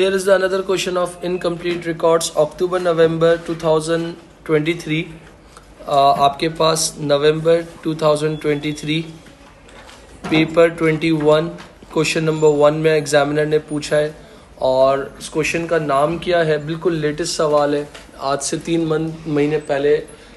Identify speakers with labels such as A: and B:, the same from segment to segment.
A: here is the another question of incomplete records October November 2023. आपके पास नवंबर 2023 paper 21 question number 1 में examiner ने पूछा है और इस क्वेश्चन का नाम क्या है, बिल्कुल लेटेस्ट सवाल है। आज से 3 महीने पहले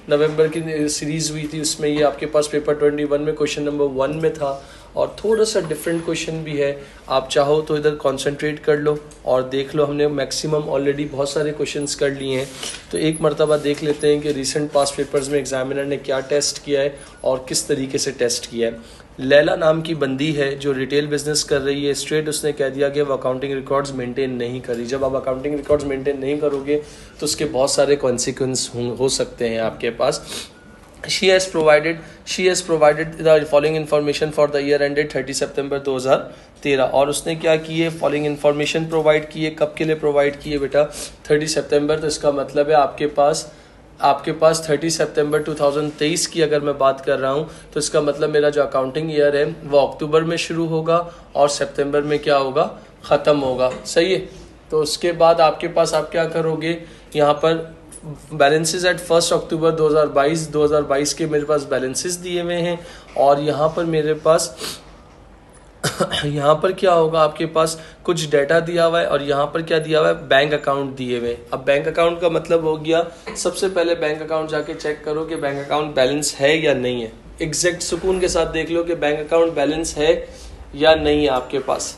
A: नवंबर की सीरीज़ हुई थी, उसमें ये आपके पास पेपर 21 में क्वेश्चन नंबर 1 में था और थोड़ा सा डिफरेंट क्वेश्चन भी है। आप चाहो तो इधर कंसंट्रेट कर लो और देख लो। हमने मैक्सिमम ऑलरेडी बहुत सारे क्वेश्चंस कर लिए हैं, तो एक मर्तबा देख लेते हैं कि रिसेंट पास्ट पेपर्स में एग्जामिनर ने क्या टेस्ट किया है और किस तरीके से टेस्ट किया है। लैला नाम की बंदी है जो रिटेल बिजनेस कर रही है। स्ट्रेट उसने कह दिया कि वो अकाउंटिंग रिकॉर्ड्स मेंटेन नहीं कर रही। जब आप अकाउंटिंग रिकॉर्ड्स मेंटेन नहीं करोगे तो उसके बहुत सारे कॉन्सिक्वेंस हो सकते हैं आपके पास। She has provided the following information for the year ended 30 September 2013 और उसने क्या की है, फॉलोइंग इन्फॉर्मेशन प्रोवाइड की है। कब के लिए प्रोवाइड की है बेटा? 30 सितंबर। तो इसका मतलब है आपके पास 30 सितंबर 2023 की अगर मैं बात कर रहा हूँ तो इसका मतलब मेरा जो अकाउंटिंग ईयर है वो अक्टूबर में शुरू होगा और सितंबर में क्या होगा, ख़त्म होगा। सही है। तो उसके बाद आपके पास आप क्या करोगे, यहाँ पर बैलेंसेस एट 1 अक्टूबर 2022 के मेरे पास बैलेंसेस दिए हुए हैं और यहाँ पर मेरे पास यहाँ पर क्या होगा, आपके पास कुछ डाटा दिया हुआ है और यहाँ पर क्या दिया हुआ है, बैंक अकाउंट दिए हुए। अब बैंक अकाउंट का मतलब हो गया, सबसे पहले बैंक अकाउंट जाके चेक करो कि बैंक अकाउंट बैलेंस है या नहीं है। एग्जैक्ट सुकून के साथ देख लो कि बैंक अकाउंट बैलेंस है या नहीं है। आपके पास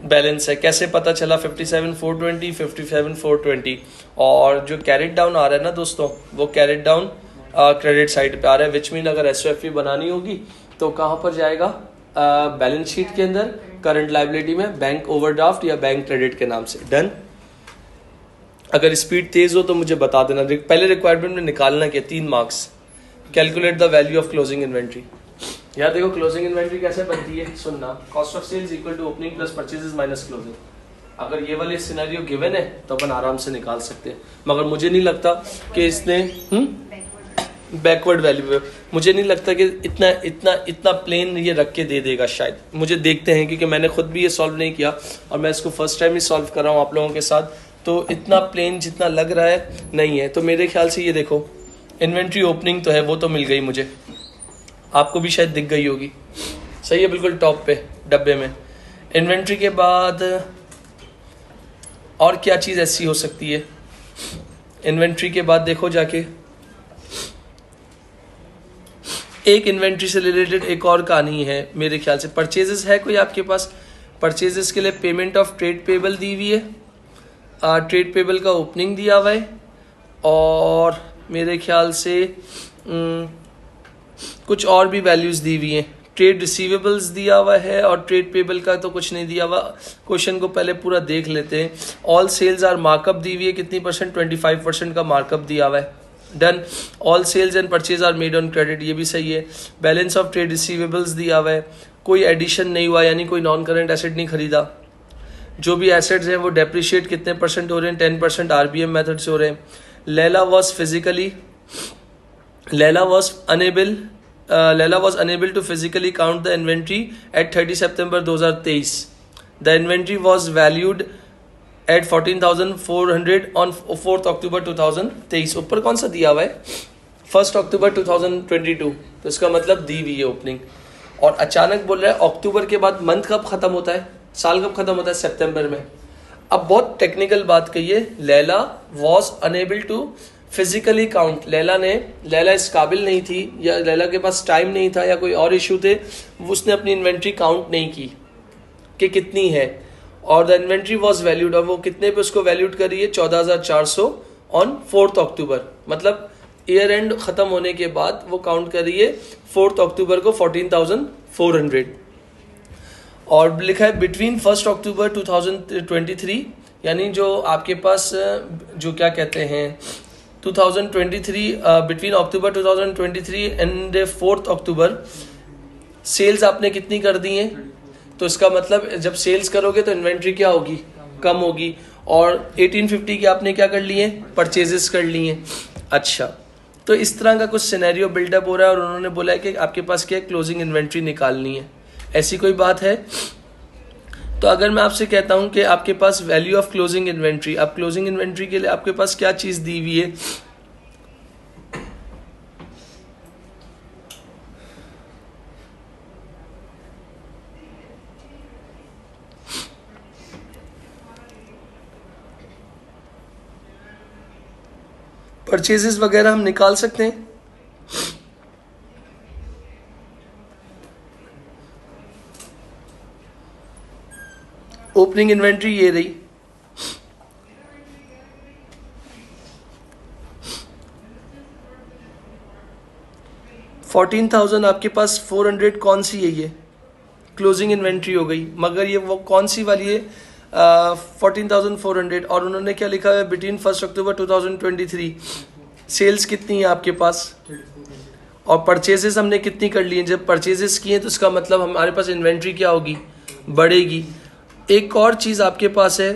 A: बैलेंस है, कैसे पता चला? 57,420, 57,420 और जो कैरेट डाउन आ रहा है ना दोस्तों, वो कैरेट डाउन क्रेडिट साइड पे आ रहा है। विच मीन अगर एसओएफई बनानी होगी तो कहाँ पर जाएगा, बैलेंस शीट के अंदर करंट लायबिलिटी में बैंक ओवरड्राफ्ट या बैंक क्रेडिट के नाम से। डन। अगर स्पीड तेज हो तो मुझे बता देना। पहले रिक्वायरमेंट में निकालना क्या, 3 marks. Calculate the value of closing inventory. यार देखो क्लोजिंग इन्वेंट्री कैसे बनती है, सुनना। Cost of sales equal to opening plus purchases minus closing. अगर ये वाले सिनेरियो गिवन है तो अपन आराम से निकाल सकते हैं, मगर मुझे नहीं लगता कि इसने बैकवर्ड वैल्यू है। मुझे नहीं लगता कि इतना प्लेन ये रख के दे देगा शायद। मुझे देखते हैं, क्योंकि मैंने खुद भी ये सॉल्व नहीं किया और मैं इसको फर्स्ट टाइम ही सॉल्व कर रहा हूँ आप लोगों के साथ, तो इतना प्लेन जितना लग रहा है नहीं है। तो मेरे ख्याल से ये देखो, इन्वेंट्री ओपनिंग तो है, वो तो मिल गई मुझे, आपको भी शायद दिख गई होगी। सही है, बिल्कुल टॉप पे डब्बे में। इन्वेंट्री के बाद और क्या चीज़ ऐसी हो सकती है? इन्वेंट्री के बाद देखो जाके, एक इन्वेंट्री से रिलेटेड एक और कहानी है मेरे ख्याल से। परचेजेस है कोई आपके पास? परचेजेस के लिए पेमेंट ऑफ ट्रेड पेबल दी हुई है, ट्रेड पेबल का ओपनिंग दिया हुआ है और मेरे ख्याल से कुछ और भी वैल्यूज दी हुई हैं। ट्रेड रिसीवेबल्स दिया हुआ है और ट्रेड पेबल का तो कुछ नहीं दिया हुआ। क्वेश्चन को पहले पूरा देख लेते हैं। ऑल सेल्स आर मार्कअप दी हुई है, कितनी परसेंट? 25% का मार्कअप दिया हुआ है। Done. All sales and purchase are made on credit, ये भी सही है। बैलेंस ऑफ ट्रेड रिसीवेबल्स दिया हुआ है, कोई एडिशन नहीं हुआ, यानी कोई नॉन करेंट एसेट नहीं खरीदा। जो भी एसेट्स हैं वो डेप्रिशिएट कितने परसेंट हो रहे हैं? 10% RBM मेथड से हो रहे हैं। Laila was unable to physically count the inventory at 30 September 2023. The inventory was valued at 14,400 on 4th October 2023. ऊपर कौन सा दिया हुआ है? 1 अक्टूबर 2022। तो इसका मतलब दी हुई है ओपनिंग। और अचानक बोल रहा है अक्टूबर के बाद मंथ कब खत्म होता है, साल कब खत्म होता है? सितंबर में। अब बहुत टेक्निकल बात कहिए, Laila was unable to physically count. Laila इस काबिल नहीं थी या लैला के पास टाइम नहीं था या कोई और इशू थे, उसने अपनी इन्वेंट्री काउंट नहीं की कि कितनी है। और द इन्वेंट्री वाज वैल्यूड, और वो कितने पे उसको वैल्यूड कर रही है? 14,400 ऑन 4th अक्टूबर। मतलब ईयर एंड खत्म होने के बाद वो काउंट कर रही है 4th अक्टूबर को 14,400। और लिखा है बिटवीन 1 अक्टूबर 2023, यानी जो आपके पास जो क्या कहते हैं 2023, between October 2023 and 4th October sales आपने कितनी कर दी हैं? तो इसका मतलब जब सेल्स करोगे तो इन्वेंट्री क्या होगी? कम होगी। और 1850 के आपने क्या कर लिए? परचेजेस कर लिए। अच्छा, तो इस तरह का कुछ सिनेरियो बिल्डअप हो रहा है और उन्होंने बोला है कि आपके पास क्या क्लोजिंग इन्वेंट्री निकालनी है। ऐसी कोई बात है? तो अगर मैं आपसे कहता हूं कि आपके पास वैल्यू ऑफ क्लोजिंग इन्वेंट्री, अब क्लोजिंग इन्वेंट्री के लिए आपके पास क्या चीज दी हुई है? परचेजेस वगैरह हम निकाल सकते हैं। ओपनिंग इन्वेंट्री ये रही, $14,000 आपके पास 400 कौन सी है? ये क्लोजिंग इन्वेंट्री हो गई, मगर ये वो कौन सी वाली है? 14,400। और उन्होंने क्या लिखा है? बिटवीन 1 अक्टूबर 2023 सेल्स कितनी है आपके पास, और परचेजेस हमने कितनी कर ली हैं। जब परचेजेस किए तो इसका मतलब हमारे पास इन्वेंट्री क्या होगी? बढ़ेगी। एक और चीज आपके पास है,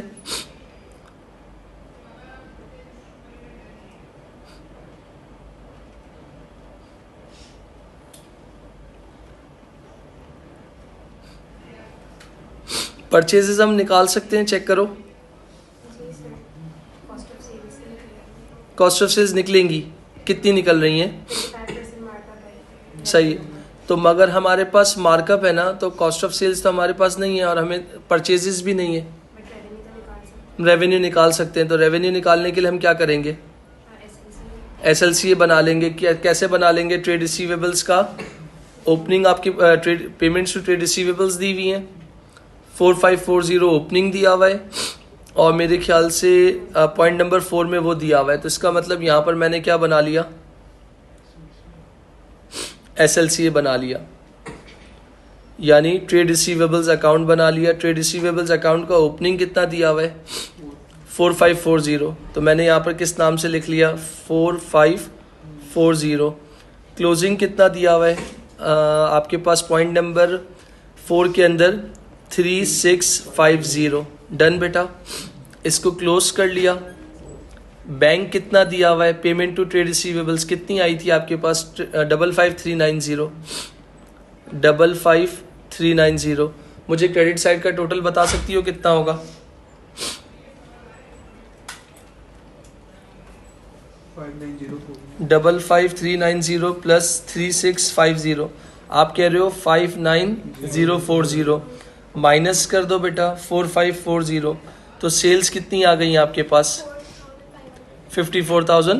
A: परचेजेस हम निकाल सकते हैं, चेक करो। कॉस्ट ऑफ सेल्स निकलेंगी, कितनी निकल रही हैं? सही है। तो मगर हमारे पास मार्कअप है ना, तो कॉस्ट ऑफ सेल्स तो हमारे पास नहीं है और हमें परचेजेस भी नहीं है। रेवेन्यू निकाल सकते हैं। तो रेवेन्यू निकालने के लिए हम क्या करेंगे? SLCA बना लेंगे। कैसे बना लेंगे? ट्रेड रिसीवेबल्स का ओपनिंग, आपकी trade payments to trade receivables दी हुई हैं, 4540 ओपनिंग दिया हुआ है, और मेरे ख्याल से पॉइंट नंबर 4 में वो दिया हुआ है। तो इसका मतलब यहाँ पर मैंने क्या बना लिया? SLCA बना लिया, यानी ट्रेड रिसीवेबल्स अकाउंट बना लिया। ट्रेड रिसीवेबल्स अकाउंट का ओपनिंग कितना दिया हुआ है? 4540। तो मैंने यहाँ पर किस नाम से लिख लिया? 4540। क्लोजिंग कितना दिया हुआ है आपके पास? पॉइंट नंबर 4 के अंदर 3650। डन बेटा, इसको क्लोज कर लिया। बैंक कितना दिया हुआ है? पेमेंट टू ट्रेड रिसीवेबल्स कितनी आई थी आपके पास? 55390। 55390। मुझे क्रेडिट साइड का टोटल बता सकती हो कितना होगा? 55390 प्लस 3650, आप कह रहे हो 59040। माइनस कर दो बेटा 4540, तो सेल्स कितनी आ गई आपके पास? 54,000।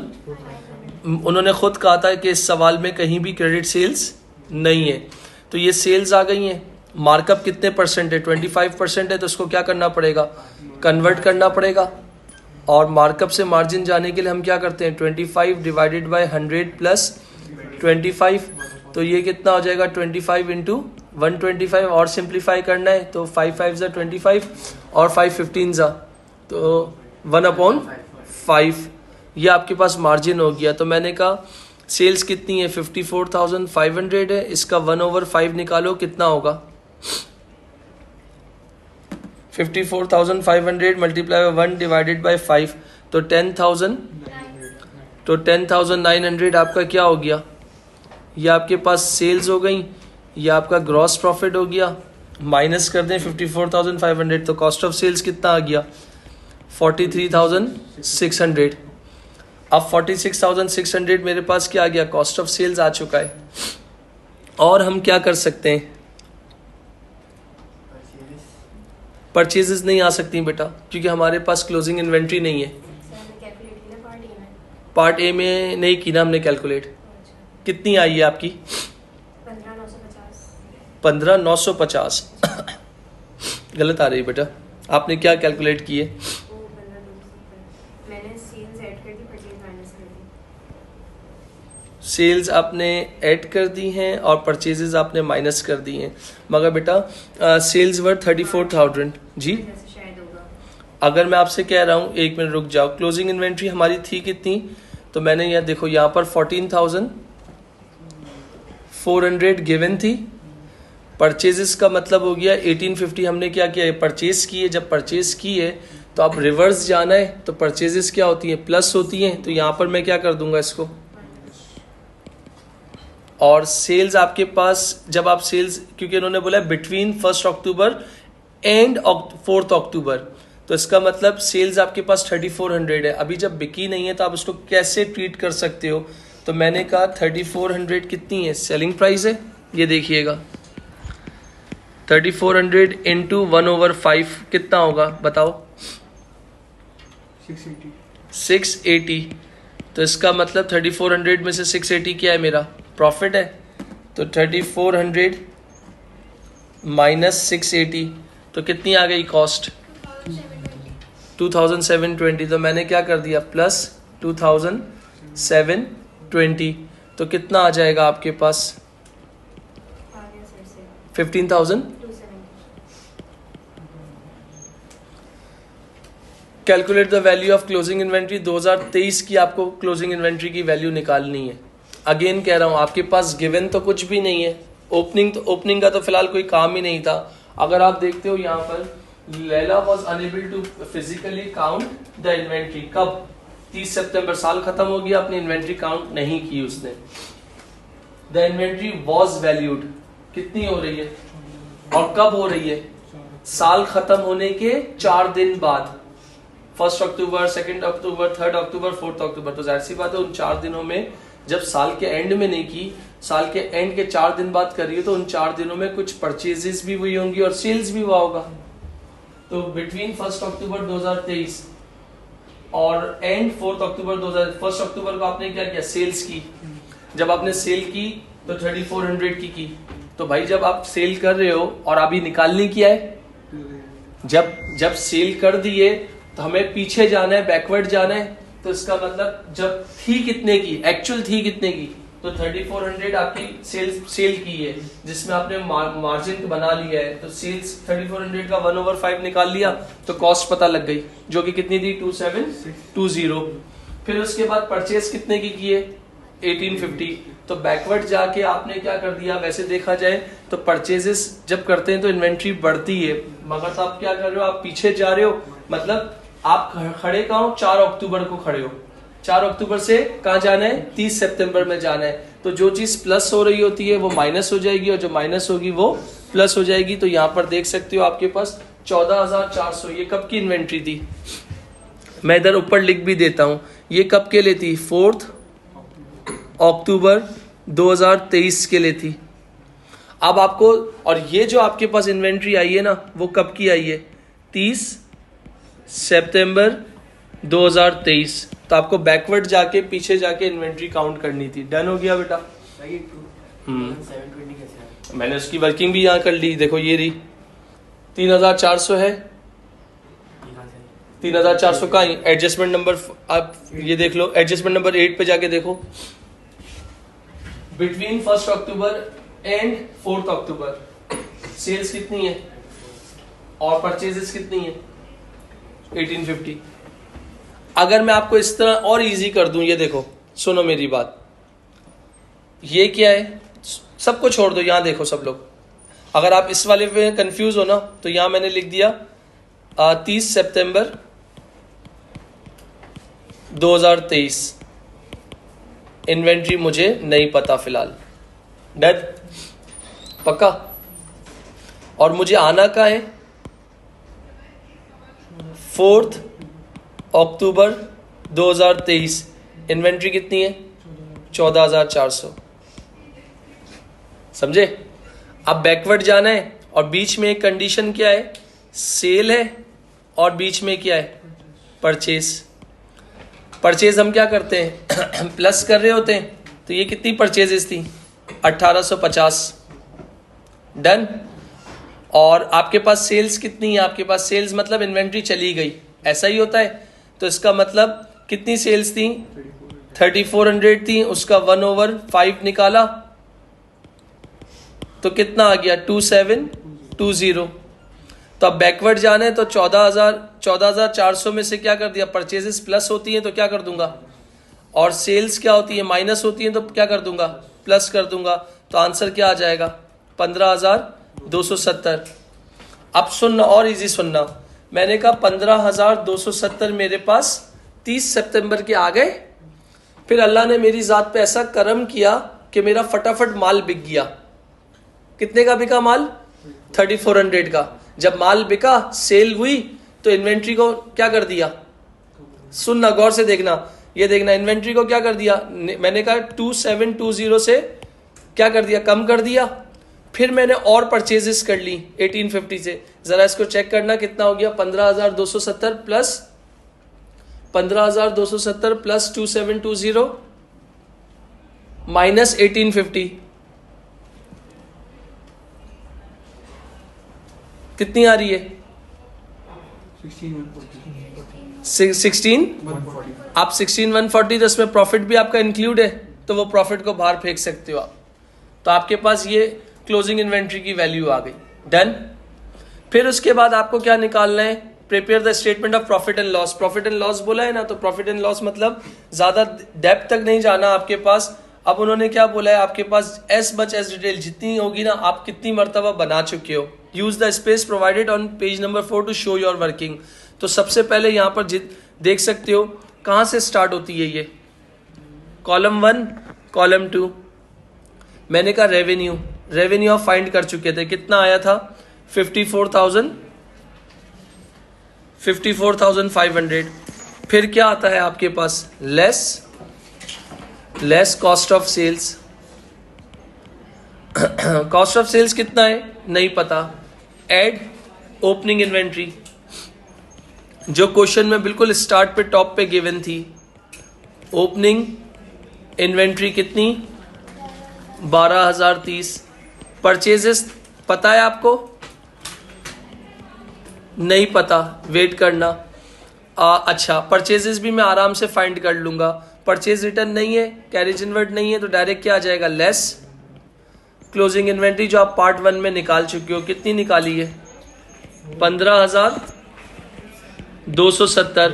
A: उन्होंने खुद कहा था कि इस सवाल में कहीं भी क्रेडिट सेल्स नहीं है, तो ये सेल्स आ गई हैं। मार्कअप कितने परसेंट है? 25% है, तो इसको क्या करना पड़ेगा? कन्वर्ट करना पड़ेगा। और मार्कअप से मार्जिन जाने के लिए हम क्या करते हैं? 25 डिवाइडेड बाय 100 प्लस 25, तो ये कितना हो जाएगा? 25 इंटू 125। और सिंप्लीफाई करना है तो 5 5 ज़ा 25 और 5 15 ज़ा, तो 1/5। ये आपके पास मार्जिन हो गया। तो मैंने कहा सेल्स कितनी है? 54,500 है, इसका 1/5 निकालो, कितना होगा? 54,500 मल्टीप्लाई बाय 1 डिवाइडेड बाय 5, तो 10,000। तो 10,900 आपका क्या हो गया? ये आपके पास सेल्स हो गई, ये आपका ग्रॉस प्रॉफिट हो गया। माइनस कर दें 54,500, तो कॉस्ट ऑफ सेल्स कितना आ गया? 43,600। अब 46,600 मेरे पास क्या आ गया? कॉस्ट ऑफ सेल्स आ चुका है। और हम क्या कर सकते हैं? परचेजेस नहीं आ सकती बेटा, क्योंकि हमारे पास क्लोजिंग इन्वेंट्री नहीं है। पार्ट ए में नहीं की ना हमने कैलकुलेट। कितनी आई है आपकी? 15,950। गलत आ रही है बेटा, आपने क्या कैलकुलेट की है? सेल्स आपने ऐड कर दी हैं और परचेजेस आपने माइनस कर दी हैं, मगर बेटा सेल्स वर 34,000 जी। अगर मैं आपसे कह रहा हूँ, एक मिनट रुक जाओ, क्लोजिंग इन्वेंट्री हमारी थी कितनी? तो मैंने यह देखो यहाँ पर 14,400 गिवन थी। परचेजेस का मतलब हो गया 1850। हमने क्या किया है? परचेज की है। जब परचेज की है तो आप रिवर्स जाना है, तो परचेजेस क्या होती हैं? प्लस होती हैं। तो यहाँ पर मैं क्या कर दूंगा इसको, और सेल्स आपके पास, जब आप सेल्स, क्योंकि उन्होंने बोला बिटवीन 1 अक्टूबर एंड 4 अक्टूबर। तो इसका मतलब सेल्स आपके पास 3400 है। अभी जब बिकी नहीं है तो आप उसको कैसे ट्रीट कर सकते हो? तो मैंने कहा 3400 कितनी है? सेलिंग प्राइस है। ये देखिएगा 3400 इंटू 1/5 कितना होगा बताओ? 680। तो इसका मतलब 3400 में से 680 क्या है? मेरा प्रॉफिट है। तो 3400 माइनस 680 तो कितनी आ गई कॉस्ट? 2720। तो मैंने क्या कर दिया प्लस 2720। तो कितना आ जाएगा आपके पास? 15,000। Calculate the value of closing inventory. 2023 की आपको क्लोजिंग इन्वेंट्री की वैल्यू निकालनी है। अगेन कह रहा हूं आपके पास गिवन तो कुछ भी नहीं है। ओपनिंग का तो फिलहाल कोई काम ही नहीं था। अगर आप देखते हो यहाँ पर Laila was unable to physically count the inventory. कब? 30 सितंबर। साल खत्म हो गया, अपनी इन्वेंट्री काउंट नहीं की उसने। द इन्वेंट्री वॉज वैल्यूड कितनी हो रही है और कब हो रही है? साल खत्म होने के 4 दिन बाद। 1 अक्टूबर, 2 अक्टूबर, 3 अक्टूबर, 4 अक्टूबर। तो जाहिर सी बात है उन 4 दिनों में, जब साल के एंड में नहीं की, साल के एंड के 4 दिन बाद कर रही है, तो उन 4 दिनों में कुछ परचेजेस भी हुई होंगी और सेल्स भी हुआ होगा। तो बिटवीन 1 अक्टूबर 2023 और एंड 4 अक्टूबर 1 अक्टूबर को आपने क्या किया? सेल्स की। जब आपने सेल की तो 3400 की। तो भाई जब आप सेल कर रहे हो और अभी निकालने की है, जब सेल कर दिए तो हमें पीछे जाना है, बैकवर्ड जाना है। तो इसका मतलब जब थी कितने की, एक्चुअल थी कितने की? तो 3400 आपकी सेल की है, जिसमें आपने मार्जिन बना लिया है। तो सेल्स 3400 का 1/5 निकाल लिया तो कॉस्ट पता लग गई, जो कि कितनी थी? 2720। फिर उसके बाद परचेज कितने की है? 1850। तो बैकवर्ड जाके आपने क्या कर दिया? वैसे देखा जाए तो परचेजेस जब करते हैं तो इन्वेंट्री बढ़ती है, मगर तो आप क्या कर रहे हो? आप पीछे जा रहे हो। मतलब आप खड़े कहाँ हो? 4 अक्टूबर को खड़े हो। 4 अक्टूबर से कहाँ जाना है? 30 सितंबर में जाना है। तो जो चीज प्लस हो रही होती है वो माइनस हो जाएगी और जो माइनस होगी वो प्लस हो जाएगी। तो यहाँ पर देख सकते हो आपके पास 14,400। ये कब की इन्वेंट्री थी? मैं इधर ऊपर लिख भी देता हूँ। ये कब के लिए थी? 4 अक्टूबर 2023 के लिए थी। अब आपको, और ये जो आपके पास इन्वेंट्री आई है ना, वो कब की आई है? 30 सितंबर 2023। तो आपको बैकवर्ड जाके, पीछे जाके इन्वेंट्री काउंट करनी थी। डन हो गया बेटा? मैंने उसकी वर्किंग भी यहाँ कर ली। देखो ये रही 3400 है। 3400 का एडजस्टमेंट नंबर, आप ये देख लो, एडजस्टमेंट नंबर 8 पे जाके देखो। Between 1 October and 4 October sales कितनी है और परचेजेस कितनी है? 1850। अगर मैं आपको इस तरह और इजी कर दूं, ये देखो, सुनो मेरी बात, ये क्या है? सबको छोड़ दो, यहां देखो सब लोग। अगर आप इस वाले पे कंफ्यूज हो ना, तो यहां मैंने लिख दिया 30 सितंबर 2023। इन्वेंट्री मुझे नहीं पता फिलहाल। डन? पक्का? और मुझे आना का है 4 अक्टूबर 2023। इन्वेंट्री कितनी है? 14,400। समझे? अब बैकवर्ड जाना है और बीच में एक कंडीशन क्या है? सेल है और बीच में क्या है? परचेज। परचेज हम क्या करते हैं? प्लस कर रहे होते हैं। तो ये कितनी परचेजेस थी? 1850। डन? और आपके पास सेल्स कितनी है? आपके पास सेल्स मतलब इन्वेंट्री चली गई, ऐसा ही होता है। तो इसका मतलब कितनी सेल्स थी? 3400 थी, उसका 1/5 निकाला तो कितना आ गया? 2720। तो अब बैकवर्ड जाना है तो 14,400 में से क्या कर दिया? परचेजेस प्लस होती हैं तो क्या कर दूंगा, और सेल्स क्या होती है? माइनस होती है तो क्या कर दूंगा? प्लस कर दूंगा। तो आंसर क्या आ जाएगा? 15,270। अब सुनना, और इजी सुनना, मैंने कहा 15,270 मेरे पास 30 सितंबर के आ गए। फिर अल्लाह ने मेरी जात पे ऐसा करम किया कि मेरा फटाफट माल बिक गया। कितने का बिका माल? 3400 का। जब माल बिका, सेल हुई, तो इन्वेंट्री को क्या कर दिया, सुनना गौर से देखना, ये देखना, इन्वेंट्री को क्या कर दिया, मैंने कहा 2720 से क्या कर दिया, कम कर दिया, फिर मैंने और परचेजेस कर ली 1850 से। जरा इसको चेक करना कितना हो गया, 15,270 प्लस 15,270 प्लस 2720 माइनस 1850, कितनी आ रही है, 16 आप 16,140, तो इसमें प्रॉफिट भी आपका इंक्लूड है, तो वो प्रॉफिट को बाहर फेंक सकते हो आप। तो आपके पास ये क्लोजिंग इन्वेंट्री की वैल्यू आ गई। डन। फिर उसके बाद आपको क्या निकालना है, prepare the statement of profit and loss. Profit and loss बोला है ना, तो प्रॉफिट एंड लॉस मतलब ज्यादा डेप्थ तक नहीं जाना आपके पास। अब उन्होंने क्या बोला है, आपके पास एज मच एज डिटेल जितनी होगी ना, आप कितनी मरतबा बना चुके हो। Use the space provided on page number 4 to show your working. तो सबसे पहले यहाँ पर देख सकते हो कहाँ से स्टार्ट होती है ये, कॉलम 1 कॉलम 2। मैंने कहा रेवेन्यू, रेवेन्यू आप फाइंड कर चुके थे, कितना आया था 54,500। फिर क्या आता है आपके पास, less cost of sales. Cost of sales कितना है नहीं पता, एड ओपनिंग इन्वेंट्री, जो क्वेश्चन में बिल्कुल स्टार्ट पे टॉप पे गिवन थी। ओपनिंग इन्वेंट्री कितनी 12,030। परचेजेस पता है आपको, नहीं पता, वेट करना। अच्छा, परचेजेस भी मैं आराम से फाइंड कर लूंगा। परचेज रिटर्न नहीं है, कैरेज इनवर्ट नहीं है, तो डायरेक्ट क्या आ जाएगा, लेस क्लोजिंग इन्वेंट्री, जो आप पार्ट 1 में निकाल चुके हो। कितनी निकाली है 15,270।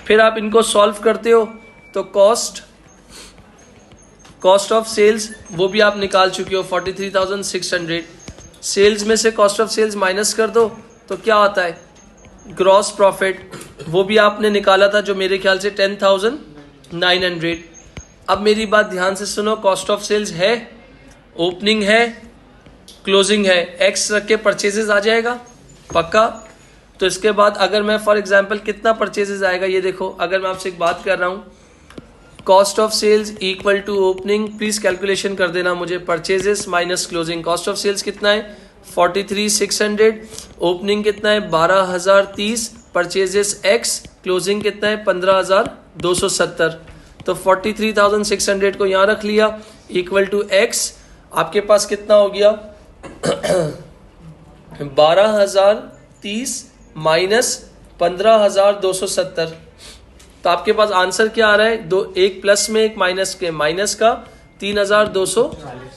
A: फिर आप इनको सॉल्व करते हो तो कॉस्ट ऑफ सेल्स वो भी आप निकाल चुके हो 43,600। सेल्स में से कॉस्ट ऑफ सेल्स माइनस कर दो तो क्या आता है, ग्रॉस प्रॉफिट, वो भी आपने निकाला था जो मेरे ख्याल से 10,900। अब मेरी बात ध्यान से सुनो, कॉस्ट ऑफ सेल्स है, ओपनिंग है, क्लोजिंग है, एक्स रख के परचेजेस आ जाएगा पक्का। तो इसके बाद अगर मैं फॉर एग्जांपल कितना परचेजेस आएगा, ये देखो, अगर मैं आपसे एक बात कर रहा हूं, cost of sales equal to opening, please calculation कर देना मुझे, purchases minus closing. Cost of sales कितना है 43,600, ओपनिंग कितना है 12,030, परचेजेस एक्स, क्लोजिंग कितना है 15,270। तो 43,600 को यहाँ रख लिया, इक्वल टू एक्स, आपके पास कितना हो गया 12,030 माइनस 15,270। तो आपके पास आंसर क्या आ रहा है, दो, एक प्लस में एक माइनस के, माइनस का 3,200,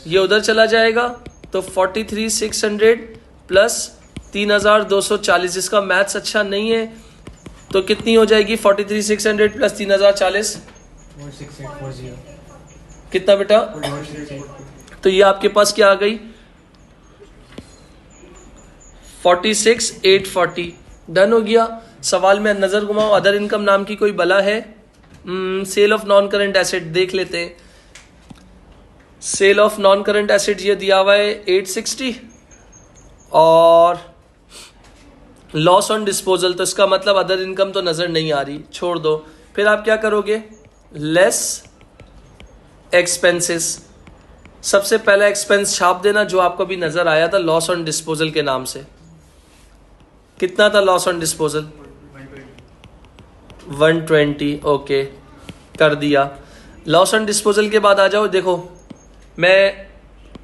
A: ये उधर चला जाएगा। तो 43,600 प्लस 3,240, इसका मैथ्स अच्छा नहीं है तो कितनी हो जाएगी 43,600 प्लस 3,040,
B: 16840।
A: कितना बेटा, तो ये आपके पास क्या आ गई 46,840। डन हो गया। सवाल में नजर घुमाओ, अदर इनकम नाम की कोई बला है, sale of non current asset देख लेते हैं। Sale of non current asset ये दिया हुआ है 860, और लॉस ऑन डिस्पोजल, तो इसका मतलब अदर इनकम तो नजर नहीं आ रही, छोड़ दो। फिर आप क्या करोगे, लेस एक्सपेंसेस, सबसे पहला एक्सपेंस छाप देना जो आपको भी नजर आया था लॉस ऑन डिस्पोजल के नाम से। कितना था लॉस ऑन डिस्पोजल 120, ओके कर दिया। लॉस ऑन डिस्पोजल के बाद आ जाओ, देखो मैं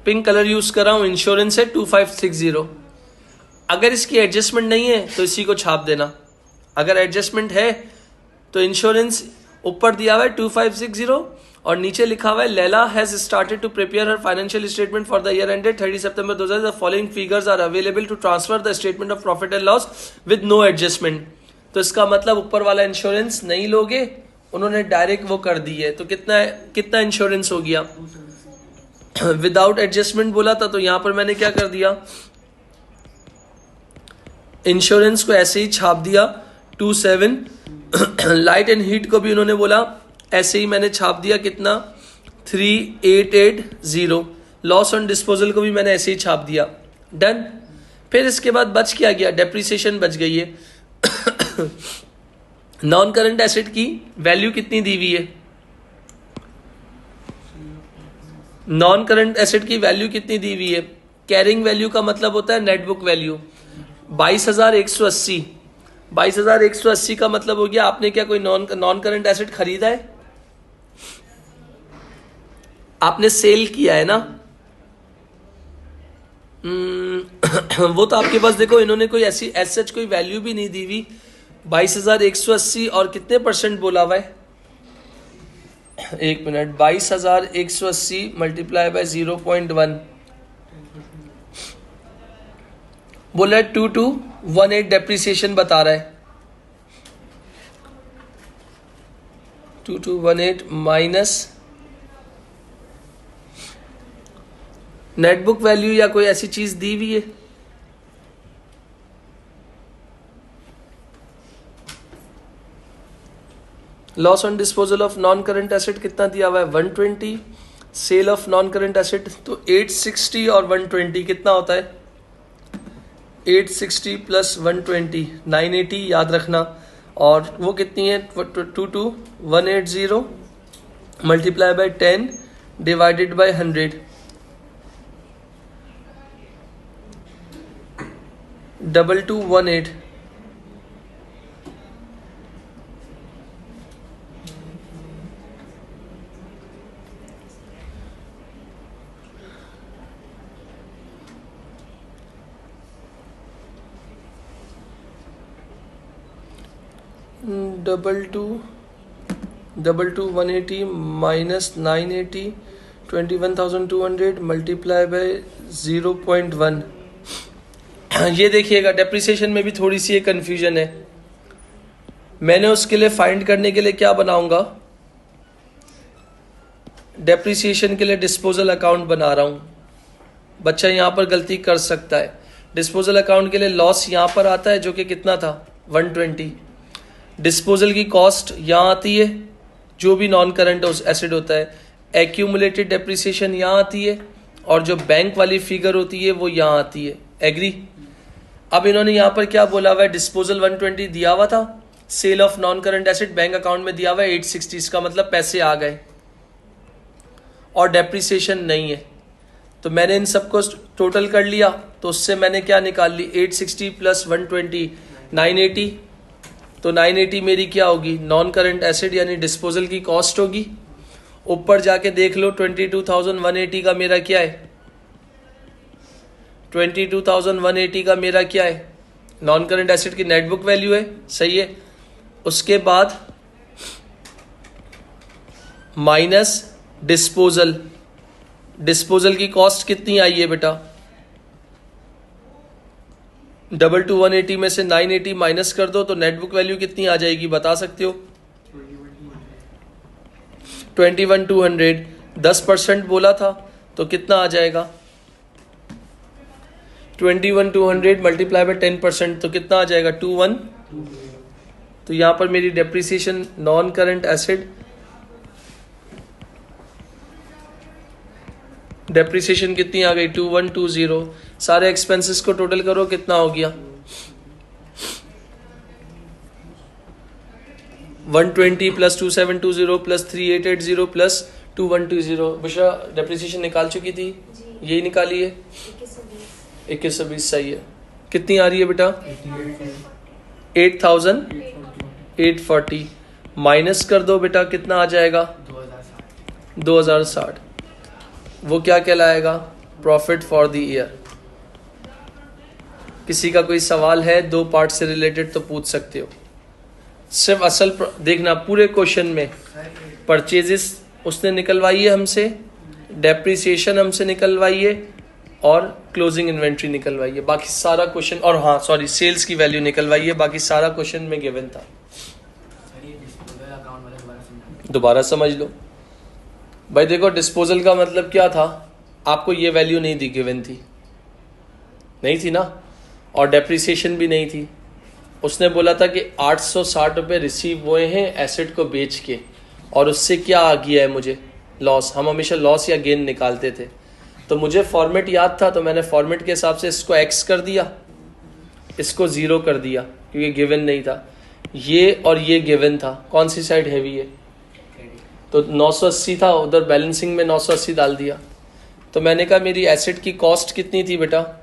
A: पिंक कलर यूज कर रहा हूं, इंश्योरेंस है 2560। अगर इसकी एडजस्टमेंट नहीं है तो इसी को छाप देना, अगर एडजस्टमेंट है तो इंश्योरेंस ऊपर दिया हुआ है 2560 और नीचे लिखा हुआ है Laila has started to prepare her financial statement for the year ended 30 September 2000। The following figures are available to transfer the statement of profit and loss with no adjustment. तो इसका मतलब ऊपर वाला इंश्योरेंस नहीं लोगे, उन्होंने डायरेक्ट वो कर दी है। तो कितना इंश्योरेंस हो गया, विदाउट एडजस्टमेंट बोला था तो यहां पर मैंने क्या कर दिया, इंश्योरेंस को ऐसे ही छाप दिया 27। लाइट एंड हीट को भी उन्होंने बोला ऐसे ही मैंने छाप दिया, कितना 3880। लॉस ऑन डिस्पोजल को भी मैंने ऐसे ही छाप दिया। डन। फिर इसके बाद बच क्या गया, डेप्रिसिएशन बच गई है। नॉन करंट एसेट की वैल्यू कितनी दी हुई है, नॉन करंट एसेट की वैल्यू कितनी दी हुई है, कैरिंग वैल्यू का मतलब होता है नेट बुक वैल्यू 22,180। 22,180 का मतलब हो गया आपने क्या कोई नॉन करंट एसेट खरीदा है, आपने सेल किया है ना। वो तो आपके पास देखो इन्होंने कोई ऐसी एसेट कोई वैल्यू भी नहीं दी हुई। 22,180 और कितने परसेंट बोला हुआ है, एक मिनट, 22,180 मल्टीप्लाई बाय 0.1 बोला 2218 डेप्रिसिएशन बता रहा है। 2218 माइनस नेटबुक वैल्यू या कोई ऐसी चीज दी हुई है, loss on disposal of non current asset कितना दिया हुआ है 120, sale of non current asset तो 860 और 120 कितना होता है 860 प्लस 120 980 याद रखना, और वो कितनी है 22180 multiply by 10 divided by 100 2218। Double two 180 minus 980 21,200 multiply by 0.1। ये देखिएगा डेप्रिसिएशन में भी थोड़ी सी कंफ्यूजन है। मैंने उसके लिए फाइंड करने के लिए क्या बनाऊंगा, डेप्रिसिएशन के लिए डिस्पोजल अकाउंट बना रहा हूं। बच्चा यहां पर गलती कर सकता है, डिस्पोजल अकाउंट के लिए लॉस यहां पर आता है जो कि कितना था 120, डिस्पोजल की कॉस्ट यहां आती है जो भी नॉन करंट एसेट होता है, एक्यूमुलेटेड डेप्रिसिएशन यहां आती है, और जो बैंक वाली फिगर होती है वो यहां आती है। एग्री। अब इन्होंने यहां पर क्या बोला हुआ है, डिस्पोजल 120 दिया हुआ था, sale of non current asset bank account में दिया हुआ है 860, इसका मतलब पैसे आ गए और डेप्रिसिएशन नहीं है। तो मैंने इन सबको टोटल कर लिया, तो उससे मैंने क्या निकाल ली 860 प्लस 120 980, तो 980 मेरी क्या होगी नॉन करंट एसेट यानी डिस्पोजल की कॉस्ट होगी। ऊपर जाके देख लो 22,180 का मेरा क्या है, 22,180 का मेरा क्या है नॉन करंट एसेट की नेट बुक वैल्यू है, सही है। उसके बाद माइनस डिस्पोजल, डिस्पोजल की कॉस्ट कितनी आई है बेटा, 22,180 में से 980 माइनस कर दो तो नेट बुक वैल्यू कितनी आ जाएगी बता सकते हो 21,200। 10% बोला था तो कितना आ जाएगा 21,200 मल्टीप्लाई बाय 10% तो कितना आ जाएगा 21। तो यहां पर मेरी depreciation non current asset depreciation कितनी आ गई 2120। सारे एक्सपेंसेस को टोटल करो कितना हो गया 120 plus 2720 plus 3880 plus 2120। Bushra depreciation निकाल चुकी थी, यही निकाली है 2120 सही है। कितनी आ रही है बेटा 8,840 माइनस कर दो बेटा कितना आ जाएगा 2060। वो क्या कहलाएगा प्रॉफिट फॉर द ईयर। किसी का कोई सवाल है दो पार्ट से रिलेटेड तो पूछ सकते हो। सिर्फ असल देखना पूरे क्वेश्चन में परचेजेस उसने निकलवाई है हमसे, डेप्रिसिएशन हमसे निकलवाई है और क्लोजिंग इन्वेंट्री निकलवाई है, बाकी सारा क्वेश्चन, और हाँ सॉरी सेल्स की वैल्यू निकलवाई है, बाकी सारा क्वेश्चन में गिवन था। दोबारा समझ लो भाई। देखो डिस्पोजल का मतलब क्या था, आपको ये वैल्यू नहीं दी, गिवन थी नहीं थी ना, और डेप्रिसिएशन भी नहीं थी। उसने बोला था कि 860 रुपये रिसीव हुए हैं एसेट को बेच के, और उससे क्या आ गया है मुझे लॉस। हम हमेशा लॉस या गेन निकालते थे, तो मुझे फॉर्मेट याद था, तो मैंने फॉर्मेट के हिसाब से इसको x कर दिया, इसको 0 कर दिया क्योंकि गिवन नहीं था। ये और ये गिवन था, कौन सी साइड हैवी है? तो 980 था, उधर बैलेंसिंग में 980 डाल दिया। तो मैंने कहा मेरी एसेट की कॉस्ट कितनी थी बेटा,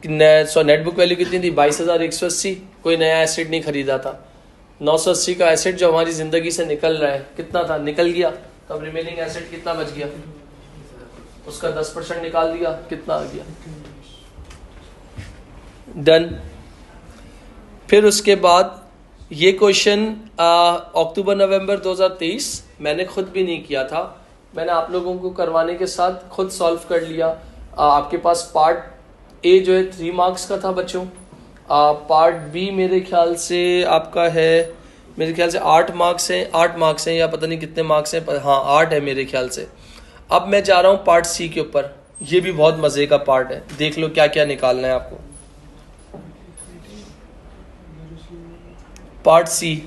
A: नेट बुक वैल्यू कितनी थी? 22,180। कोई नया एसेट नहीं खरीदा था। 980 का एसेट जो हमारी ज़िंदगी से निकल रहा है कितना था? निकल गया। तो अब रिमेनिंग एसेट कितना बच गया? उसका 10% निकाल दिया, कितना आ गया? डन। फिर उसके बाद ये क्वेश्चन अक्टूबर नवंबर 2023 मैंने खुद भी नहीं किया था, मैंने आप लोगों को करवाने के साथ खुद सॉल्व कर लिया। आपके पास पार्ट ए जो है 3 मार्क्स का था बच्चों, पार्ट बी मेरे ख्याल से आपका है, मेरे ख्याल से 8 मार्क्स हैं, 8 मार्क्स हैं या पता नहीं कितने मार्क्स हैं, हाँ 8 है मेरे ख्याल से। अब मैं जा रहा हूँ पार्ट सी के ऊपर, ये भी बहुत मज़े का पार्ट है, देख लो क्या क्या निकालना है आपको। Part C,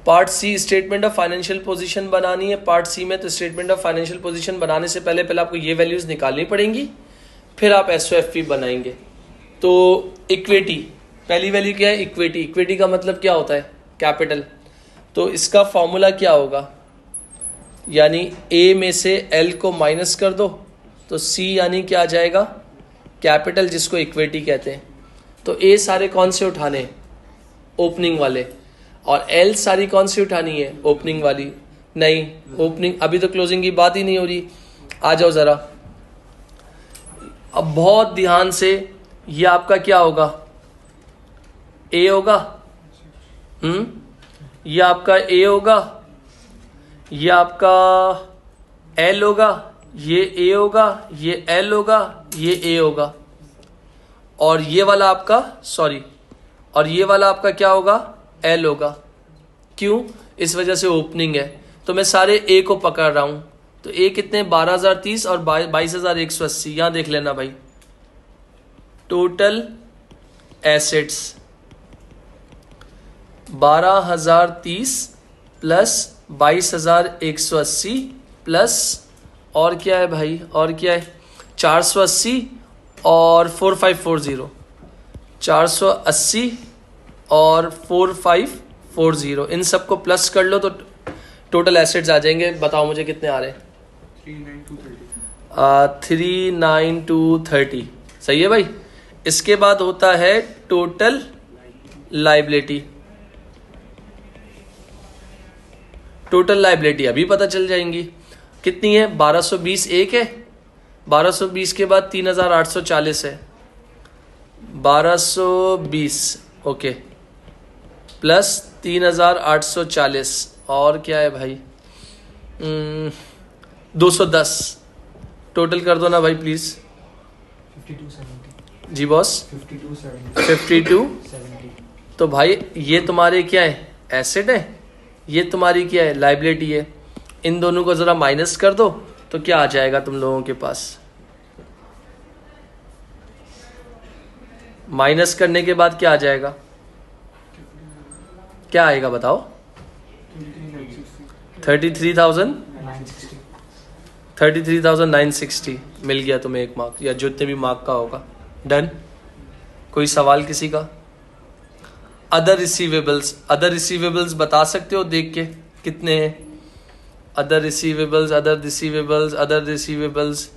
A: part C statement of financial position बनानी है। पार्ट सी में तो स्टेटमेंट ऑफ फाइनेंशियल पोजीशन बनाने से पहले आपको ये वैल्यूज निकालनी पड़ेंगी, फिर आप एसओएफपी बनाएंगे। तो इक्विटी, पहली वैल्यू क्या है? इक्विटी। इक्विटी का मतलब क्या होता है? कैपिटल। तो इसका फॉर्मूला क्या होगा? यानी ए में से एल को माइनस कर दो तो सी यानी क्या आ जाएगा? कैपिटल, जिसको इक्विटी कहते हैं। तो ए सारे कौन से उठाने? ओपनिंग वाले। और एल सारी कौन सी उठानी है? ओपनिंग वाली। नहीं, ओपनिंग अभी तो क्लोजिंग की बात ही नहीं हो रही। आ जाओ जरा, अब बहुत ध्यान से, ये आपका क्या होगा? ए होगा। ये आपका ए होगा, ये आपका एल होगा, ये ए होगा, ये एल होगा, ये ए होगा, और ये वाला आपका और ये वाला आपका क्या होगा? एल होगा। क्यों? इस वजह से ओपनिंग है। तो मैं सारे ए को पकड़ रहा हूं। तो ए कितने? 12,030 और 22,180। यहां देख लेना भाई, टोटल एसेट्स 12,030 प्लस 22,180 प्लस और क्या है भाई? और क्या है? 480 और 4540, 480 और 4540, इन सबको प्लस कर लो तो टोटल एसेट्स आ जाएंगे। बताओ मुझे कितने आ रहे हैं? 39,230। सही है भाई। इसके बाद होता है टोटल लाइबिलिटी। टोटल लाइबिलिटी अभी पता चल जाएंगी कितनी है? 1220 एक है, 1220 के बाद 3,840 है, 1220 ओके, प्लस 3,840 और क्या है भाई? 210। टोटल कर दो ना भाई प्लीज।
B: 5270।
A: Ji boss.
B: 5270।
A: तो भाई ये तुम्हारे क्या है? एसेट है, ये तुम्हारी क्या है? लाइबिलिटी है। इन दोनों को जरा माइनस कर दो तो क्या आ जाएगा तुम लोगों के पास? माइनस करने के बाद क्या आ जाएगा? क्या आएगा बताओ? 33,960 मिल गया तुम्हें एक मार्क, या जितने भी मार्क का होगा। डन। कोई सवाल किसी का? अदर रिसीवेबल्स, अदर रिसीवेबल्स बता सकते हो देख के कितने हैं? Other receivables, other receivables, other receivables,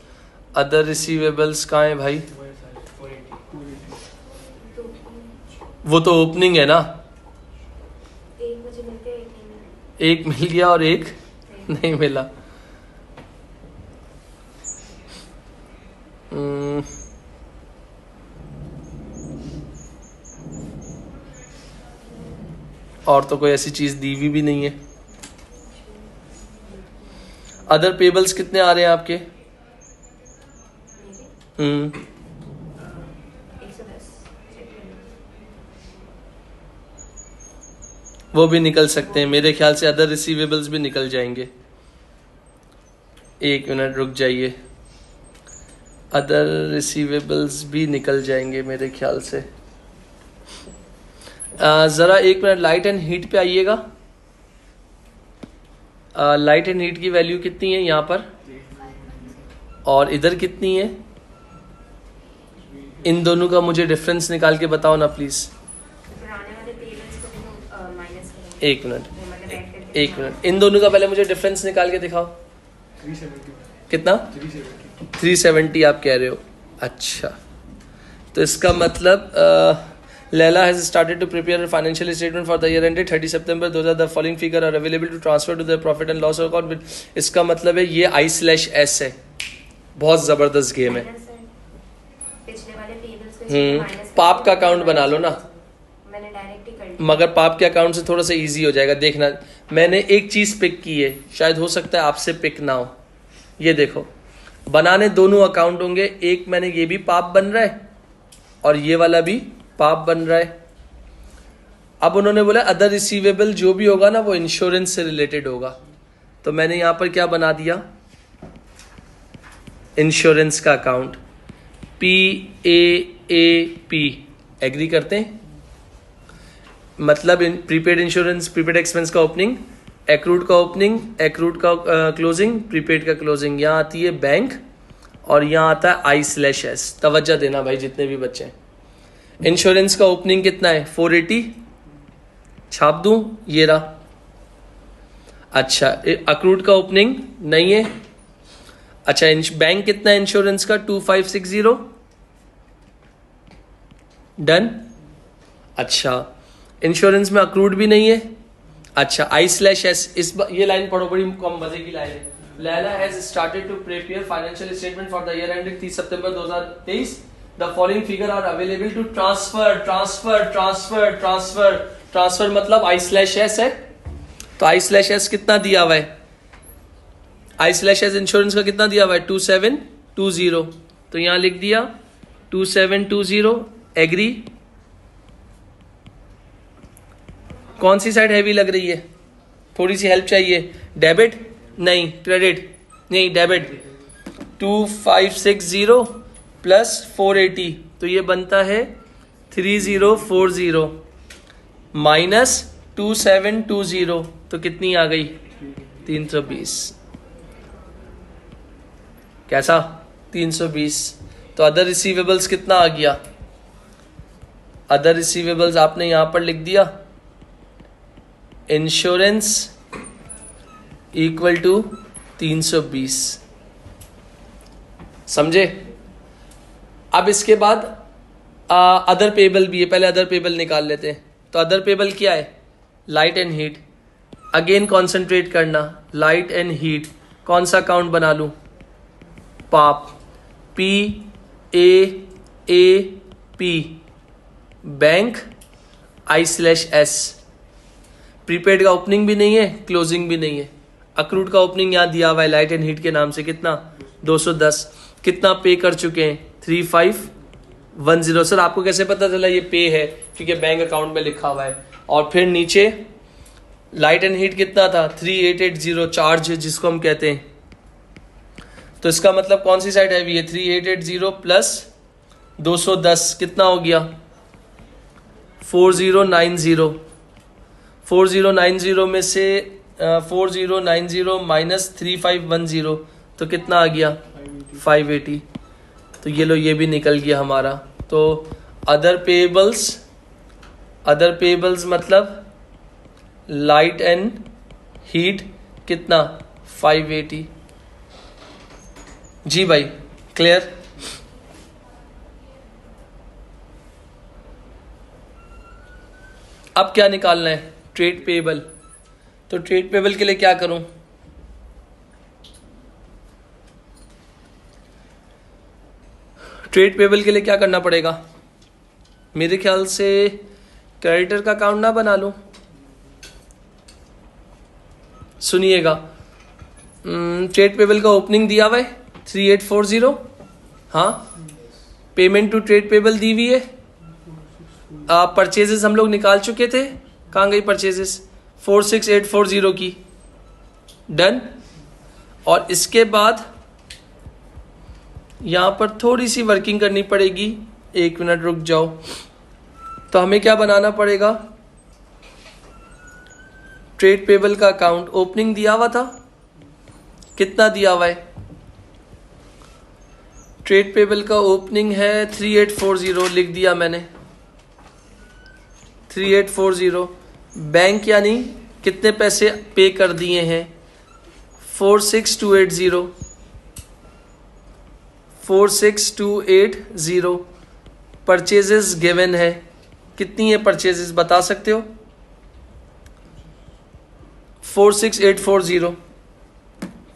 A: other receivables कहाँ है भाई? वो तो ओपनिंग है ना, एक मिल गया और एक नहीं मिला। और तो कोई ऐसी चीज दी हुई भी नहीं है। अदर पेबल्स कितने आ रहे हैं आपके?
C: 110।
A: वो भी निकल सकते हैं मेरे ख्याल से, अदर रिसीवेबल्स भी निकल जाएंगे। एक मिनट रुक जाइए। अदर रिसीवेबल्स भी निकल जाएंगे मेरे ख्याल से। ज़रा एक मिनट लाइट एंड हीट पे आइएगा। लाइट एंड हीट की वैल्यू कितनी है यहाँ पर और इधर कितनी है? इन दोनों का मुझे डिफरेंस निकाल के बताओ ना प्लीज़। एक मिनट इन दोनों का पहले मुझे डिफरेंस निकाल के दिखाओ।
B: 370
A: कितना? 370 आप कह रहे हो। अच्छा, तो इसका मतलब Laila has started to prepare financial statement for the year ended 30 September 2000। The following figure are available to transfer to the profit and loss account. इसका मतलब है ये I/S है। बहुत ज़बरदस्त गेम है। पाप का अकाउंट बना लो ना, मगर पाप के अकाउंट से थोड़ा सा इजी हो जाएगा। देखना, मैंने एक चीज़ पिक की है, शायद हो सकता है आपसे पिक ना हो। ये देखो, बनाने दोनों अकाउंट होंगे। एक मैंने ये भी पाप बन रहा है और ये वाला भी पाप बन रहा है। अब उन्होंने बोला अदर रिसीवेबल जो भी होगा ना वो इंश्योरेंस से रिलेटेड होगा, तो मैंने यहां पर क्या बना दिया? इंश्योरेंस का अकाउंट PAAP। एग्री करते हैं? मतलब प्रीपेड इंश्योरेंस, प्रीपेड एक्सपेंस का ओपनिंग, एक्रूड का ओपनिंग, एक्रूड का क्लोजिंग, प्रीपेड का क्लोजिंग। यहाँ आती है बैंक और यहाँ आता है I/S। तवज्जो देना भाई जितने भी बच्चे हैं। इंश्योरेंस का ओपनिंग कितना है? 480। छाप दूं? ये रहा। अच्छा, अक्रूड का ओपनिंग नहीं है। अच्छा, बैंक कितना है इंश्योरेंस का? 2560। डन। अच्छा, इंश्योरेंस में अक्रूड भी नहीं है। अच्छा, I/S। ये लाइन पढ़ो, बड़ी कम मजे की लाइन है। Laila has started to prepare financial statement for the year ended 30 September 2023। The following figure are available to transfer. Transfer मतलब I/S है, तो I/S कितना दिया हुआ है? I/S इंश्योरेंस का कितना दिया हुआ है? 2720। तो यहां लिख दिया 2720। एग्री? कौन सी साइड हैवी लग रही है? थोड़ी सी हेल्प चाहिए। डेबिट नहीं, क्रेडिट नहीं, डेबिट। 2560 प्लस 480, तो ये बनता है 3040 माइनस 2720, तो कितनी आ गई? 320। कैसा? 320। तो अदर रिसीवेबल्स कितना आ गया? अदर रिसीवेबल्स आपने यहां पर लिख दिया इंश्योरेंस इक्वल टू 320। समझे? अब इसके बाद अदर पेबल भी है, पहले अदर पेबल निकाल लेते हैं। तो अदर पेबल क्या है? Light and heat. Again concentrate करना, लाइट एंड हीट। कौन सा अकाउंट बना लूं? पाप। PAAP। Bank I/S। प्रीपेड का ओपनिंग भी नहीं है, क्लोजिंग भी नहीं है। अक्रूड का ओपनिंग यहाँ दिया हुआ है लाइट एंड हीट के नाम से, कितना? 210। कितना पे कर चुके हैं? 3510। सर आपको कैसे पता चला ये पे है? क्योंकि बैंक अकाउंट में लिखा हुआ है। और फिर नीचे लाइट एंड हीट कितना था? 3880 चार्ज जिसको हम कहते हैं। तो इसका मतलब कौन सी साइड हैवी है? 3880 प्लस 210 कितना हो गया? 4090। 4090 में से 4090 माइनस 3510, तो कितना आ गया? 580। तो ये लो, ये भी निकल गया हमारा। तो अदर पेबल्स मतलब लाइट एंड हीट कितना? 580। जी भाई, क्लियर? अब क्या निकालना है? Trade payable. तो ट्रेड पेबल के लिए क्या करूं? ट्रेड पेबल के लिए क्या करना पड़ेगा? मेरे ख्याल से क्रेडिटर का अकाउंट ना बना लूं। सुनिएगा, ट्रेड पेबल का ओपनिंग दिया हुआ है 3840। हाँ, पेमेंट टू ट्रेड पेबल दी हुई है। परचेजेस हम लोग निकाल चुके थे। कहाँ गई परचेजेस? 46840 की। डन। और इसके बाद यहाँ पर थोड़ी सी वर्किंग करनी पड़ेगी, 1 मिनट रुक जाओ। तो हमें क्या बनाना पड़ेगा, ट्रेड पेबल का अकाउंट ओपनिंग दिया हुआ था, कितना दिया हुआ है, ट्रेड पेबल का ओपनिंग है 3840, लिख दिया मैंने 3840। बैंक यानी कितने पैसे पे कर दिए हैं, 46280, 46280। परचेजेस गिवन है, कितनी है परचेजेस बता सकते हो, 46840,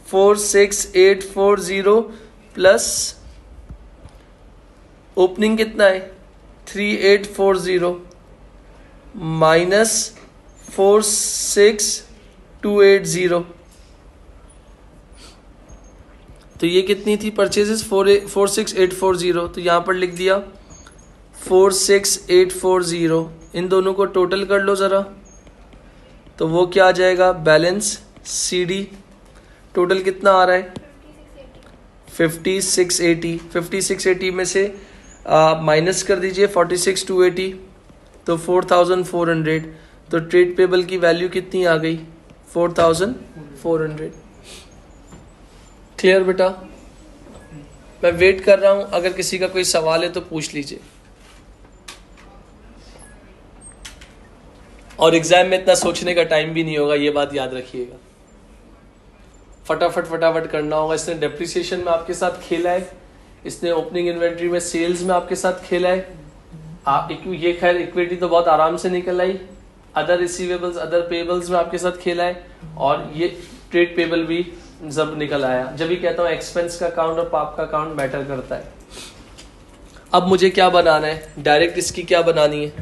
A: 46840 प्लस ओपनिंग कितना है 3840 माइनस 46280, तो ये कितनी थी परचेजेस 46840, तो यहाँ पर लिख दिया 46840। इन दोनों को टोटल कर लो ज़रा, तो वो क्या आ जाएगा, बैलेंस सीडी टोटल कितना आ रहा है 5680। 5680 में से माइनस कर दीजिए 46280, तो 4400। तो ट्रेड पेबल की वैल्यू कितनी आ गई 4400। क्लियर बेटा, मैं वेट कर रहा हूं, अगर किसी का कोई सवाल है तो पूछ लीजिए। और एग्जाम में इतना सोचने का टाइम भी नहीं होगा, ये बात याद रखिएगा, फटाफट फटाफट करना होगा। इसने डेप्रिसिएशन में आपके साथ खेला है, इसने ओपनिंग इन्वेंट्री में सेल्स में आपके साथ खेला है, आप ये खैर इक्विटी तो बहुत आराम से निकल आई, अदर रिसीवेबल्स अदर पेबल्स में आपके साथ खेला है, और ये ट्रेड पेबल भी जब निकल आया। जब भी कहता हूँ एक्सपेंस का अकाउंट और पाप का अकाउंट मैटर करता है। अब मुझे क्या बनाना है, डायरेक्ट इसकी क्या बनानी है,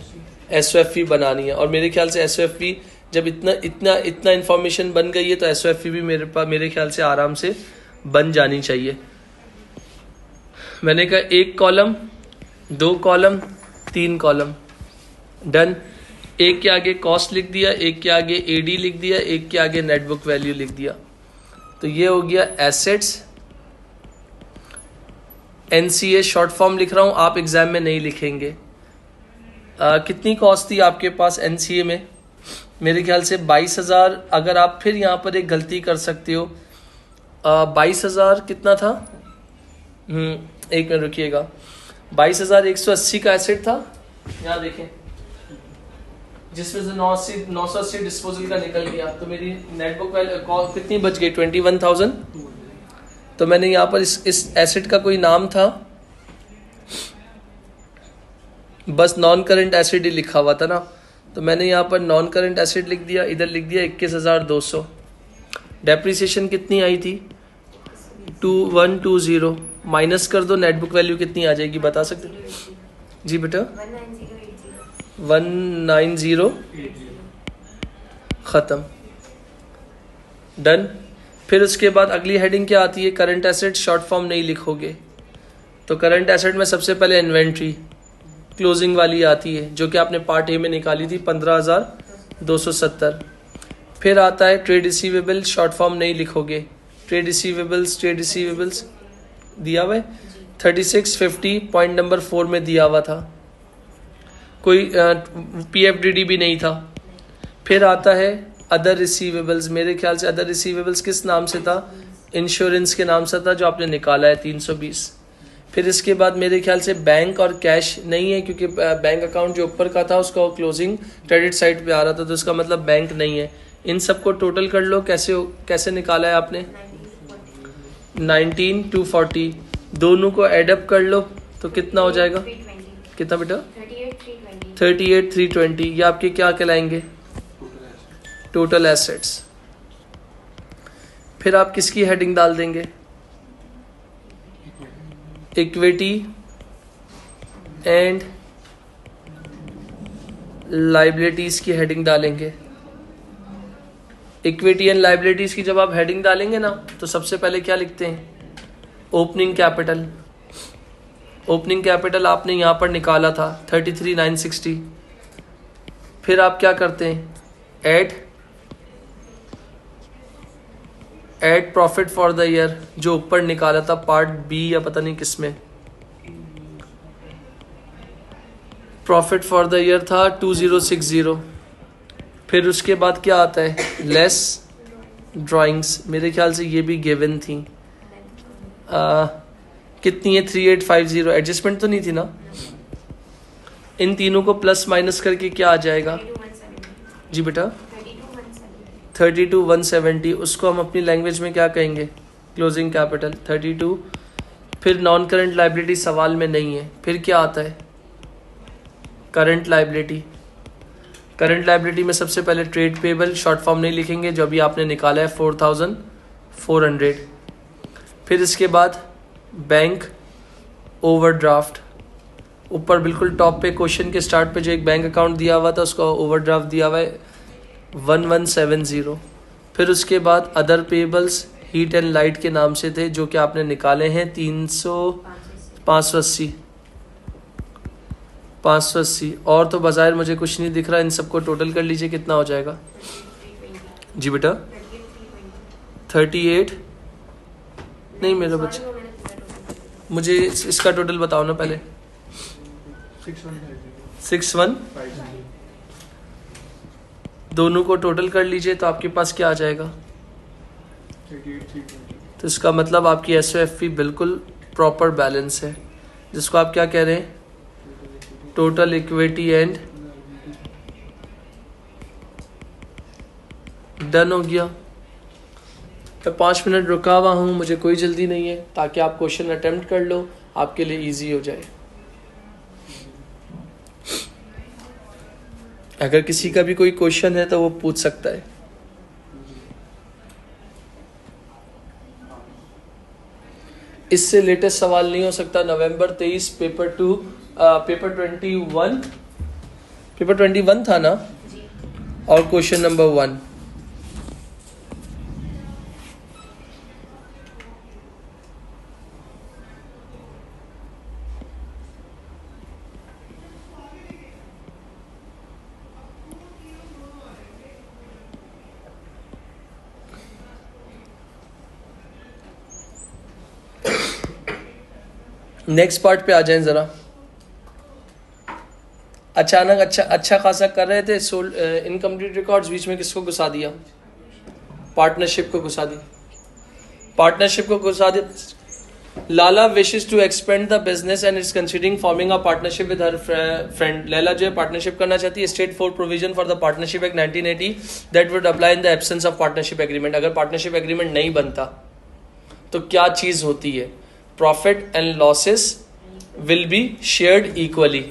A: एसओएफई बनानी है। और मेरे ख्याल से एसओएफई जब इतना इन्फॉर्मेशन बन गई है तो एसओएफई भी मेरे ख्याल से आराम से बन जानी चाहिए। मैंने कहा 1 कॉलम 2 कॉलम 3 कॉलम, डन। एक के आगे कॉस्ट लिख दिया, एक के आगे एडी लिख दिया, एक के आगे नेट बुक वैल्यू लिख दिया। तो ये हो गया एसेट्स। एनसीए शॉर्ट फॉर्म लिख रहा हूं, आप एग्जाम में नहीं लिखेंगे। कितनी कॉस्ट थी आपके पास एनसीए में, मेरे ख्याल से 22,000। अगर आप फिर यहाँ पर एक गलती कर सकते हो, 22,000 कितना था, एक मिनट रुकिएगा, 22,180 का एसेट था, यहाँ देखें, जिसमें से 980 डिस्पोजल का निकल गया। तो मेरी नेट बुक वैल्यू कितनी बच गई 21,000। तो मैंने यहाँ पर इस एसेट का कोई नाम था, बस नॉन करंट एसेट ही लिखा हुआ था ना, तो मैंने यहाँ पर नॉन करंट एसेट लिख दिया, इधर लिख दिया 21,200। डेप्रिसिएशन कितनी आई थी 2120, माइनस कर दो, नेट बुक वैल्यू कितनी आ जाएगी बता सकते जी बेटा, 190 खत्म, डन। फिर उसके बाद अगली हेडिंग क्या आती है, करंट एसेट। शॉर्ट फॉर्म नहीं लिखोगे तो करंट एसेट में सबसे पहले इन्वेंट्री क्लोजिंग वाली आती है, जो कि आपने पार्ट ए में निकाली थी 15,270। फिर आता है ट्रेड रिसीवेबल, शॉर्ट फॉर्म नहीं लिखोगे, ट्रेड रिसीवेबल्स दिया हुआ है 3650 पॉइंट नंबर 4 में दिया हुआ था, कोई पीएफडीडी भी नहीं था। फिर आता है अदर रिसीवेबल्स, मेरे ख्याल से अदर रिसीवेबल्स किस नाम से था, इंश्योरेंस के नाम से था, जो आपने निकाला है 320। फिर इसके बाद मेरे ख्याल से बैंक और कैश नहीं है, क्योंकि बैंक अकाउंट जो ऊपर का था उसका क्लोजिंग क्रेडिट साइड पे आ रहा था, तो इसका मतलब बैंक नहीं है। इन सबको टोटल कर लो, कैसे निकाला है आपने 19,240, दोनों को एडअप कर लो तो कितना हो जाएगा, कितना बेटा 38,320। ये आपके क्या कहलाएंगे, टोटल एसेट्स। फिर आप किसकी हेडिंग डाल देंगे, इक्विटी एंड लाइबिलिटीज की हेडिंग डालेंगे। इक्विटी एंड लाइबिलिटीज की जब आप हेडिंग डालेंगे ना, तो सबसे पहले क्या लिखते हैं, ओपनिंग कैपिटल। ओपनिंग कैपिटल आपने यहाँ पर निकाला था 33,960। फिर आप क्या करते हैं, add profit for the year जो ऊपर निकाला था पार्ट बी या पता नहीं किसमें, प्रॉफिट फॉर द ईयर था 2060। फिर उसके बाद क्या आता है, लेस ड्राइंग्स, मेरे ख्याल से ये भी गिवन थी। कितनी है 3850, एडजस्टमेंट तो नहीं थी ना। इन तीनों को प्लस माइनस करके क्या आ जाएगा जी बेटा, 32,170। उसको हम अपनी लैंग्वेज में क्या कहेंगे, क्लोजिंग कैपिटल 32। फिर नॉन करंट लाइबिलिटी सवाल में नहीं है, फिर क्या आता है, करंट लाइबिलिटी। करंट लाइबिलिटी में सबसे पहले ट्रेड पेबल, शॉर्ट फॉर्म नहीं लिखेंगे, जो अभी आपने निकाला है 4,400। फिर इसके बाद बैंक ओवरड्राफ्ट, ऊपर बिल्कुल टॉप पे क्वेश्चन के स्टार्ट पे जो एक बैंक अकाउंट दिया हुआ था उसका ओवरड्राफ्ट दिया हुआ है 1170। फिर उसके बाद other payables heat and light के नाम से थे जो कि आपने निकाले हैं 580। और तो बाजार मुझे कुछ नहीं दिख रहा, इन सबको टोटल कर लीजिए कितना हो जाएगा जी बेटा, 38 नहीं मेरा बच्चा, मुझे इसका टोटल बताओ ना पहले। 61 दोनों को टोटल कर लीजिए तो आपके पास क्या आ जाएगा, तो इसका मतलब आपकी SOFP बिल्कुल प्रॉपर बैलेंस है, जिसको आप क्या कह रहे हैं, टोटल इक्विटी एंड डन हो गया। मैं 5 मिनट रुका हुआ हूँ, मुझे कोई जल्दी नहीं है, ताकि आप क्वेश्चन अटेम्प्ट कर लो, आपके लिए इजी हो जाए। अगर किसी का भी कोई क्वेश्चन है तो वो पूछ सकता है। इससे लेटेस्ट सवाल नहीं हो सकता। नवंबर 23 पेपर 2 पेपर 21 था ना, और क्वेश्चन नंबर 1। नेक्स्ट पार्ट पे आ जाएं जरा। अचानक अच्छा खासा कर रहे थे, इनकम्प्लीट रिकॉर्ड्स, बीच में किसको घुसा दिया, पार्टनरशिप को घुसा दिया। Lala wishes to expand the business and is considering forming a partnership with her friend. Laila जो है पार्टनरशिप करना चाहती है। State 4 provision for the partnership act 1980 that would apply in the absence of partnership agreement. अगर partnership agreement नहीं बनता तो क्या चीज होती है, profit and losses will be shared equally.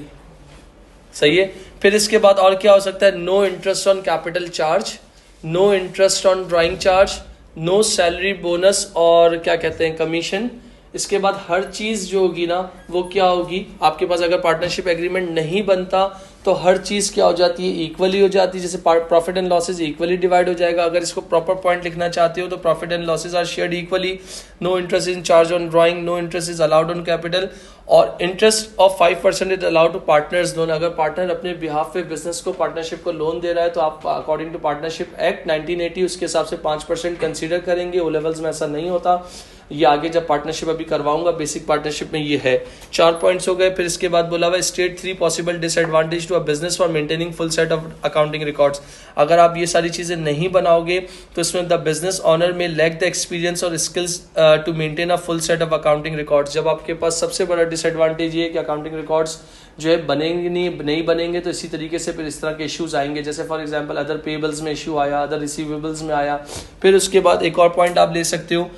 A: सही है। फिर इसके बाद और क्या हो सकता है, no interest on capital charge, no interest on drawing charge, no salary bonus और क्या कहते हैं कमीशन। इसके बाद हर चीज जो होगी ना वो क्या होगी आपके पास, अगर पार्टनरशिप एग्रीमेंट नहीं बनता तो हर चीज क्या हो जाती है, इक्वली हो जाती है। जैसे profit and losses equally divide हो जाएगा। अगर इसको प्रॉपर पॉइंट लिखना चाहते हो तो profit and losses are shared equally, no interest in charge on drawing, no interest is allowed on capital, और interest of 5% is allowed to partners loan. अगर पार्टनर अपने बिहाफ पे बिजनेस को पार्टनरशिप को लोन दे रहा है तो आप अकॉर्डिंग टू पार्टनरशिप एक्ट 1980 उसके हिसाब से 5% कंसीडर करेंगे। ओ लेवल्स में ऐसा नहीं होता, ये आगे जब पार्टनरशिप अभी करवाऊंगा बेसिक पार्टनरशिप में ये है। 4 पॉइंट्स हो गए। फिर इसके बाद बोला हुआ state 3 possible disadvantage to a business for maintaining full set of accounting records. अगर आप ये सारी चीजें नहीं बनाओगे तो इसमें the business owner may lack the experience और skills to maintain a full set of accounting records. जब आपके पास सबसे बड़ा डिसएडवांटेज ये है कि अकाउंटिंग रिकॉर्ड्स जो है बनेंगे नहीं बनेंगे तो इसी तरीके से फिर इस तरह के इश्यूज आएंगे। जैसे फॉर एग्जांपल अदर पेबल्स में इशू आया, अदर रिसीवेबल्स में आया। फिर उसके बाद एक और पॉइंट आप ले सकते हो,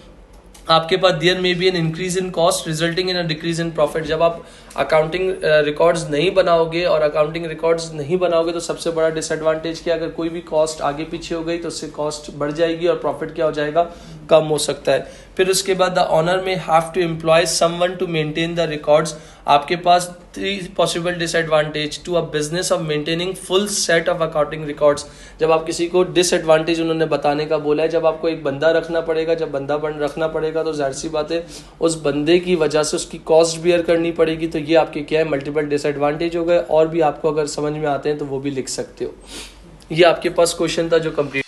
A: आपके पास there may be an increase in cost resulting in a decrease in profit. जब आप अकाउंटिंग रिकॉर्ड्स नहीं बनाओगे और अकाउंटिंग रिकॉर्ड्स नहीं बनाओगे तो सबसे बड़ा डिसएडवांटेज क्या, अगर कोई भी कॉस्ट आगे पीछे हो गई तो उससे कॉस्ट बढ़ जाएगी और प्रॉफिट क्या हो जाएगा, कम हो सकता है। फिर उसके बाद the owner may have to employ someone to maintain the records. आपके पास 3 possible disadvantage to a business of maintaining full set of accounting records. जब आप किसी को डिसएडवांटेज उन्होंने बताने का बोला है, जब आपको एक बंदा रखना पड़ेगा, जब बंदा रखना पड़ेगा तो जाहिर सी बात है उस बंदे की वजह से उसकी कॉस्ट बियर करनी पड़ेगी। तो ये आपके क्या है, मल्टीपल डिसएडवांटेज हो गए। और भी आपको अगर समझ में आते हैं तो वो भी लिख सकते हो। ये आपके पास क्वेश्चन था जो कंप्लीट